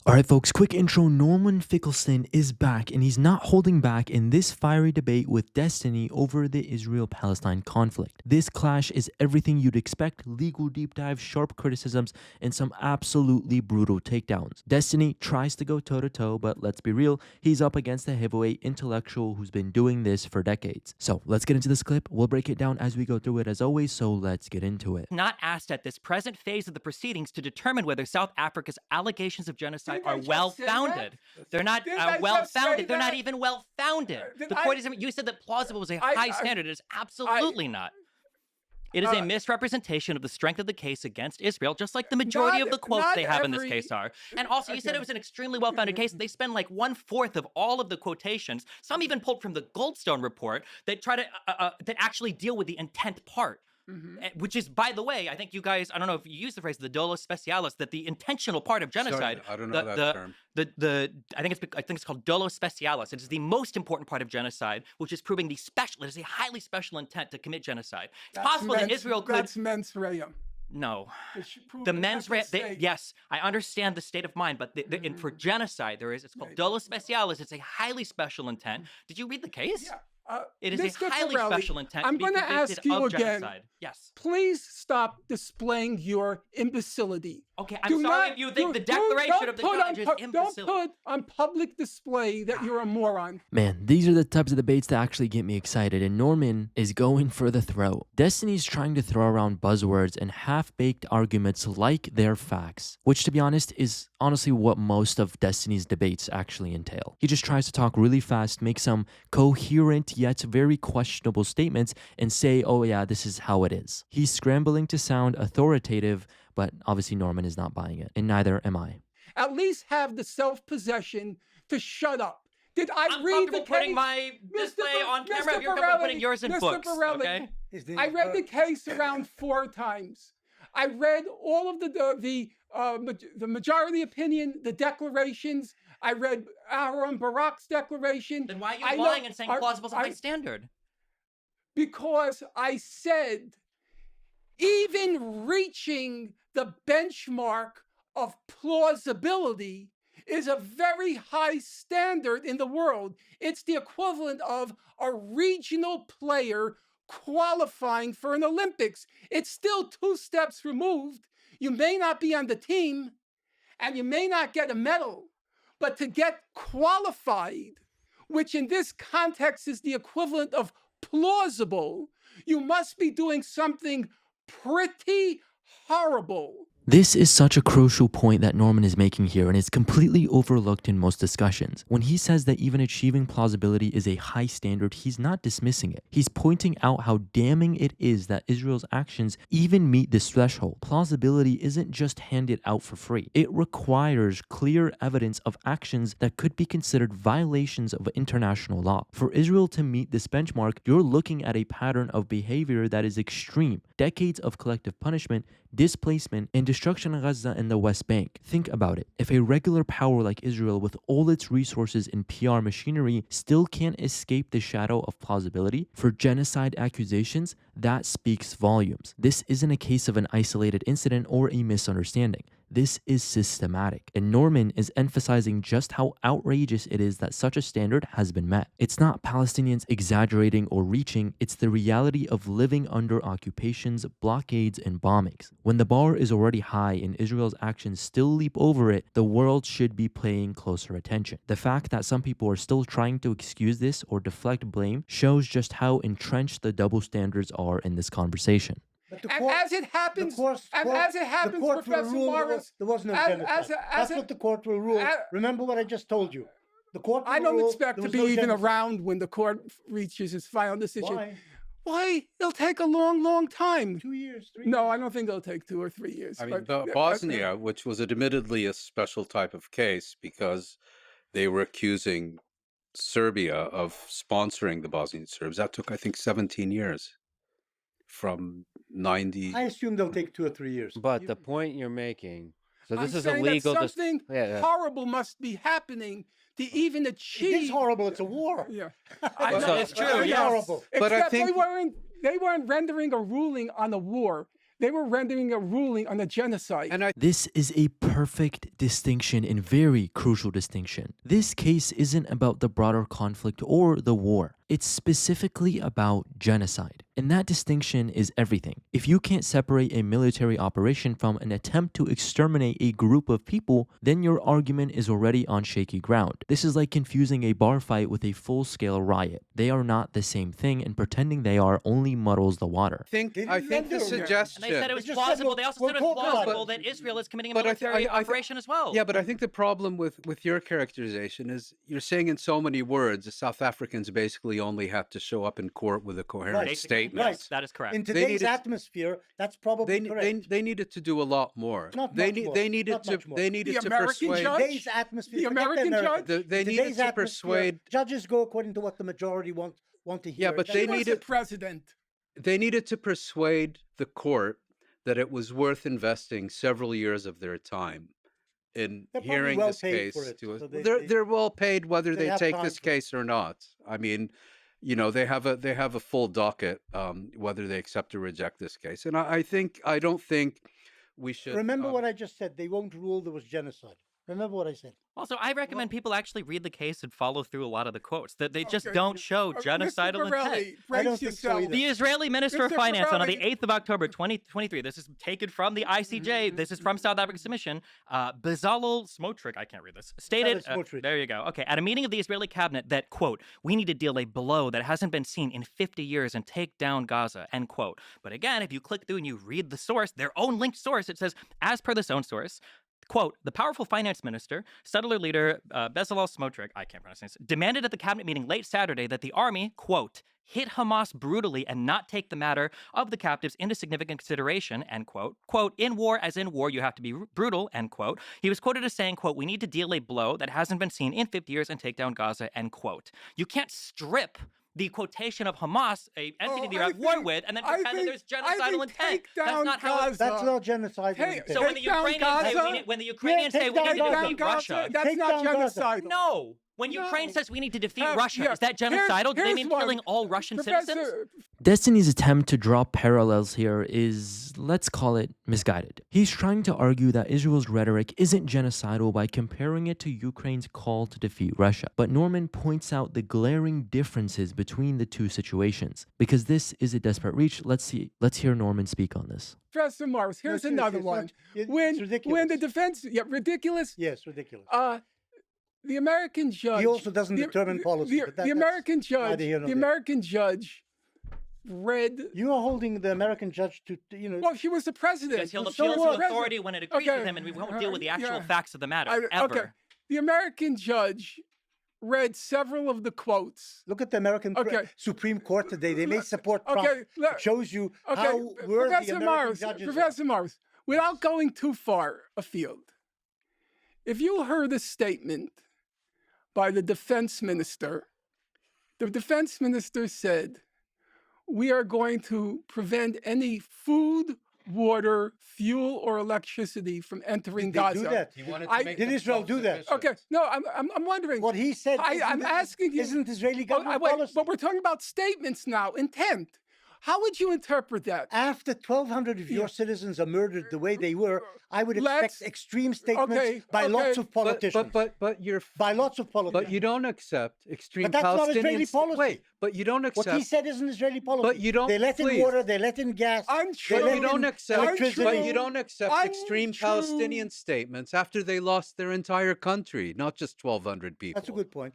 Alright folks, quick intro. Norman Finkelstein is back and he's not holding back in this fiery debate with Destiny over the Israel-Palestine conflict. This clash is everything you'd expect: legal deep dives, sharp criticisms, and some absolutely brutal takedowns. Destiny tries to go toe-to-toe, but let's be real, he's up against a heavyweight intellectual who's been doing this for decades. So let's get into this clip. We'll break it down as we go through it as always, so let's get into it. Not asked at this present phase of the proceedings to determine whether South Africa's allegations of genocide are well-founded. They're not well-founded. They're not even well-founded. The court isn't. You said that plausible was a high standard. It is absolutely not. It is a misrepresentation of the strength of the case against Israel, just like the majority of the quotes they have in this case are. And also, you said it was an extremely well-founded case. They spend like 1/4 of all of the quotations, some even pulled from the Goldstone report, that try to that actually deal with the intent part. Which is, by the way, I think you guys, I don't know if you use the phrase, the dolo specialis, that the intentional part of genocide. Sorry, I don't know that term. I think it's called dolo specialis. It is the most important part of genocide, which is proving it is a highly special intent to commit genocide. It's possible that Israel could. That's mens rea. No, the mens rea. Yes, I understand the state of mind, but for genocide, it's called dolo specialis. It's a highly special intent. Did you read the case? Yeah. It is a highly special intent. I'm going to ask you again. Genocide. Yes. Please stop displaying your imbecility. Okay, I'm sorry if you think the declaration of the judge is imbecile. Don't put on public display that you're a moron. Man, these are the types of debates that actually get me excited, and Norman is going for the throat. Destiny's trying to throw around buzzwords and half-baked arguments like they're facts, which, to be honest, is honestly what most of Destiny's debates actually entail. He just tries to talk really fast, make some coherent yet very questionable statements, and say, oh yeah, this is how it is. He's scrambling to sound authoritative, but obviously Norman is not buying it, and neither am I. At least have the self-possession to shut up. Did I'm read the comfortable putting case? my display on camera if you're Borelli, comfortable putting yours in Mr. books, Borelli, okay? I read the case around 4 times. I read all of the majority opinion, the declarations. I read Aaron Barak's declaration. Then why are you lying and saying plausible is a high standard? Because I said, even reaching the benchmark of plausibility is a very high standard in the world. It's the equivalent of a regional player qualifying for an Olympics. It's still 2 steps removed. You may not be on the team and you may not get a medal, but to get qualified, which in this context is the equivalent of plausible, you must be doing something pretty horrible. This is such a crucial point that Norman is making here, and it's completely overlooked in most discussions. When he says that even achieving plausibility is a high standard, he's not dismissing it. He's pointing out how damning it is that Israel's actions even meet this threshold. Plausibility isn't just handed out for free. It requires clear evidence of actions that could be considered violations of international law. For Israel to meet this benchmark, you're looking at a pattern of behavior that is extreme. Decades of collective punishment, displacement, and destruction of Gaza and the West Bank. Think about it. If a regular power like Israel with all its resources and PR machinery still can't escape the shadow of plausibility for genocide accusations, that speaks volumes. This isn't a case of an isolated incident or a misunderstanding. This is systematic, and Norman is emphasizing just how outrageous it is that such a standard has been met. It's not Palestinians exaggerating or reaching, it's the reality of living under occupations, blockades, and bombings. When the bar is already high and Israel's actions still leap over it, the world should be paying closer attention. The fact that some people are still trying to excuse this or deflect blame shows just how entrenched the double standards are in this conversation. As it happens, Professor Morris, there was no genocide. That's what the court will rule. Remember what I just told you. The court will I don't rule expect there to was be no even genocide. around when the court reaches its final decision. Why? Why? It'll take a long, long time. 2 years, 3 years. No, I don't think it'll take 2 or 3 years. I mean, but- Bosnia, which was admittedly a special type of case because they were accusing Serbia of sponsoring the Bosnian Serbs. That took, I think, 17 years from 90. I assume they'll take 2 or 3 years. But the point you're making, so this I'm is saying illegal. that something horrible must be happening to even achieve. It is horrible. It's a war. Yeah, It's true. It's Yes. horrible. But I Except think they weren't rendering a ruling on the war. They were rendering a ruling on a genocide. And This is a perfect distinction and very crucial distinction. This case isn't about the broader conflict or the war. It's specifically about genocide. And that distinction is everything. If you can't separate a military operation from an attempt to exterminate a group of people, then your argument is already on shaky ground. This is like confusing a bar fight with a full-scale riot. They are not the same thing, and pretending they are only muddles the water. I think the suggestion. And they said it was just said, plausible. look, They also we'll said it was talk about plausible it. that Israel is committing a But military operation as well. Yeah, but I think the problem with your characterization is you're saying in so many words the South Africans basically only have to show up in court with a coherent Right. statement. Right. That is correct. In today's needed- atmosphere, that's probably correct. They needed to do a lot more. Not they much more. they needed Not to much more. they needed The to American persuade. judge? Today's atmosphere. The forget American American. judge? They In needed today's to atmosphere, persuade. Judges go according to what the majority want to hear. Yeah, but That's they He was needed- the president. They needed to persuade the court that it was worth investing several years of their time in They're probably hearing well this paid case. for it, To us. so They're well paid whether they they have take time this for it. case or not. I mean, you know, they have a full docket whether they accept or reject this case. And I don't think we should Remember what I just said. They won't rule there was genocide. Remember what I said. Also, I recommend people actually read the case and follow through a lot of the quotes. That they just Okay. don't show Mr. genocidal intent. Borelli, brace I don't think so yourself. either. The Israeli Minister of Mr. Finance on the Borelli. 8th of October 2023, this is taken from the ICJ, this is from South Africa's submission, Bezalel Smotrich, I can't read this, stated, Smotrich. there you go, okay, at a meeting of the Israeli cabinet that, quote, we need to deal a blow that hasn't been seen in 50 years and take down Gaza, end quote. But again, if you click through and you read the source, their own linked source, it says, as per this own source, quote, the powerful finance minister, settler leader Bezalel Smotrich, I can't pronounce this, demanded at the cabinet meeting late Saturday that the army, quote, hit Hamas brutally and not take the matter of the captives into significant consideration, end quote. Quote, in war, as in war, you have to be brutal, end quote. He was quoted as saying, quote, we need to deal a blow that hasn't been seen in 50 years and take down Gaza, end quote. You can't strip the quotation of Hamas, a entity that you're at war with, and then pretend that there's genocidal intent. Take That's down not how it... Gaza. That's not genocide. Hey, So when the Take down Ukrainians say Gaza? we need, when the Ukrainians say take we need to down Down defeat Gaza, Russia, that's Take not down Gaza. genocidal. no. When No. Ukraine says we need to defeat Yeah, Russia, yeah. is that genocidal? Do they Here's mean one. killing all Russian citizens? Destiny's attempt to draw parallels here is, let's call it, misguided. He's trying to argue that Israel's rhetoric isn't genocidal by comparing it to Ukraine's call to defeat Russia. But Norman points out the glaring differences between the two situations. Because this is a desperate reach, let's hear Norman speak on this. Professor Morris, here's It's- another it's one. not- it's When ridiculous. the defense, ridiculous. Yes, ridiculous. The American judge. He also doesn't determine policy. but The American judge. neither here nor The there. American judge read. You are holding the American judge to Well, he was the president. Because he'll So appeal what? to authority when it agrees with Okay. him, and we won't deal with the actual Yeah. facts of the matter, ever. Okay. The American judge read several of the quotes. Look at the American Supreme Court today. They may support Trump. Okay, look- It shows you Okay, how worthy Professor American Morris, judges are. Professor Morris, without going too far afield, if you heard a statement by the defense minister said, we are going to prevent any food, water, fuel, or electricity from entering Did they Gaza. do that? He wanted I- to make Did them Israel do that? self-sufficient. Okay, no, I'm wondering. What he said I'm asking you. isn't Israeli Oh, government wait, policy. but we're talking about statements now, intent. How would you interpret that? After 1,200 of your citizens are murdered the way they were, I would Let's- expect extreme statements by okay. lots of politicians. But you're by lots of politicians. But you don't accept extreme But that's not Palestinian Israeli policy. Wait, but you don't What accept. he said isn't Israeli policy. But you don't- They let in please. water, they let in gas. Untrue. They But let you don't in accept. electricity. But you don't accept extreme Untrue. Palestinian statements after they lost their entire country, not just 1,200 people. That's a good point.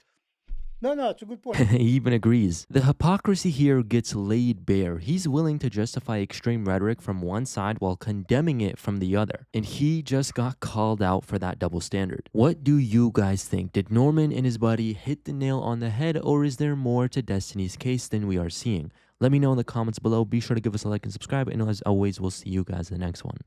No, it's a good point. He even agrees. The hypocrisy here gets laid bare. He's willing to justify extreme rhetoric from one side while condemning it from the other. And he just got called out for that double standard. What do you guys think? Did Norman and his buddy hit the nail on the head, or is there more to Destiny's case than we are seeing? Let me know in the comments below. Be sure to give us a like and subscribe. And as always, we'll see you guys in the next one.